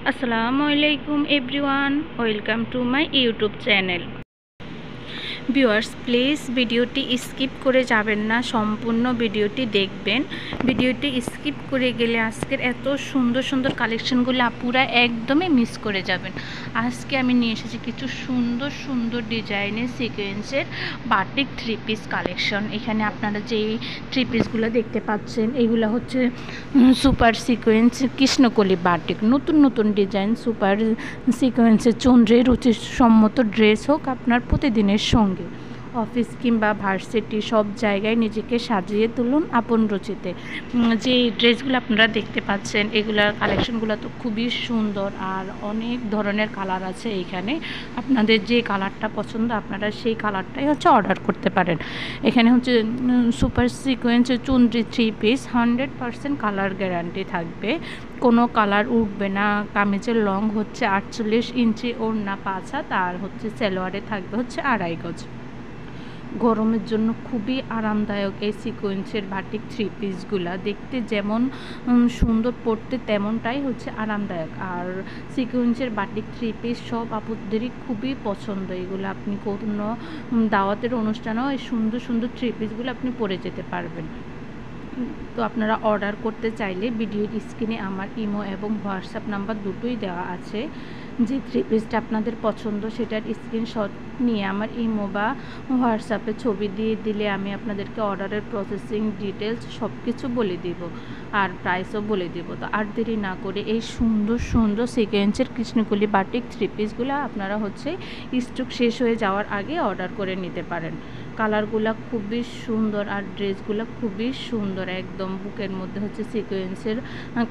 আসসালামু আলাইকুম everyone, welcome to my YouTube channel. Viewers, please ভিডিওটি স্কিপ করে যাবেন না, সম্পূর্ণ ভিডিওটি দেখবেন। ভিডিওটি স্কিপ করে গেলে আজকের এত সুন্দর সুন্দর কালেকশনগুলো আপুরা একদমই মিস করে যাবেন। আজকে আমি নিয়ে এসেছি কিছু সুন্দর সুন্দর ডিজাইনের সিকোয়েন্সের বাটিক থ্রি পিস কালেকশন। এখানে আপনারা যেই থ্রি পিসগুলো দেখতে পাচ্ছেন এগুলো হচ্ছে সুপার সিকোয়েন্স কৃষ্ণকলি বাটিক, নতুন নতুন ডিজাইন সুপার সিকোয়েন্সের চন্দ্রে রুচিসম্মত ড্রেস হোক আপনার প্রতিদিনের সঙ্গে। অফিস কিংবা ভার্সিটি সব জায়গায় নিজেকে সাজিয়ে তুলুন আপন রুচিতে। যে ড্রেসগুলো আপনারা দেখতে পাচ্ছেন এগুলার কালেকশনগুলো তো খুবই সুন্দর, আর অনেক ধরনের কালার আছে এখানে। আপনাদের যে কালারটা পছন্দ আপনারা সেই কালারটাই হচ্ছে অর্ডার করতে পারেন। এখানে হচ্ছে সুপার সিকোয়েন্সের চুনরি থ্রি পিস, 100% কালার গ্যারান্টি থাকবে, কোনো কালার উঠবে না। কামিজের লং হচ্ছে 48 ইঞ্চি, ওড়না 5 হাত, আর হচ্ছে সালোয়ারে থাকবে হচ্ছে 2.5 গজ। গরমের জন্য খুবই আরামদায়ক এই সিকোয়েন্সের বাটিক থ্রি পিসগুলা, দেখতে যেমন সুন্দর, পরতে তেমনটাই হচ্ছে আরামদায়ক। আর সিকোয়েন্সের বাটিক থ্রি পিস সব আপুদেরই খুবই পছন্দ। এগুলো আপনি কোনো দাওয়াতের অনুষ্ঠানেও এই সুন্দর সুন্দর থ্রি পিসগুলো আপনি পরে যেতে পারবেন। তো আপনারা অর্ডার করতে চাইলে ভিডিওর স্ক্রিনে আমার ইমো এবং হোয়াটসঅ্যাপ নাম্বার দুটোই দেওয়া আছে। যে থ্রি পিসটা আপনাদের পছন্দ সেটার স্ক্রিনশট নিয়ে আমার ইমো বা হোয়াটসঅ্যাপে ছবি দিয়ে দিলে আমি আপনাদেরকে অর্ডারের প্রসেসিং ডিটেলস সব কিছু বলে দিব, আর প্রাইসও বলে দিব। তো আর দেরি না করে এই সুন্দর সুন্দর সিকোয়েন্সের কৃষ্ণকলি বাটিক থ্রি পিসগুলো আপনারা হচ্ছে স্টক শেষ হয়ে যাওয়ার আগে অর্ডার করে নিতে পারেন। কালারগুলো খুবই সুন্দর আর ড্রেসগুলো খুবই সুন্দর, একদম বুকের মধ্যে হচ্ছে সিকোয়েন্সের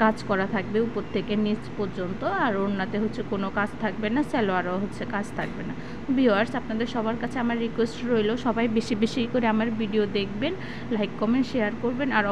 কাজ করা থাকবে উপর থেকে নিচ পর্যন্ত, আর ওড়নাতে হচ্ছে কোনো কাজ থাকবে না, সালোয়ারও হচ্ছে কাজ থাকবে না। ভিউয়ার্স, আপনাদের সবার কাছে আমার রিকোয়েস্ট রইল সবাই বেশি বেশি করে আমার ভিডিও দেখবেন, লাইক কমেন্ট শেয়ার করবেন, আর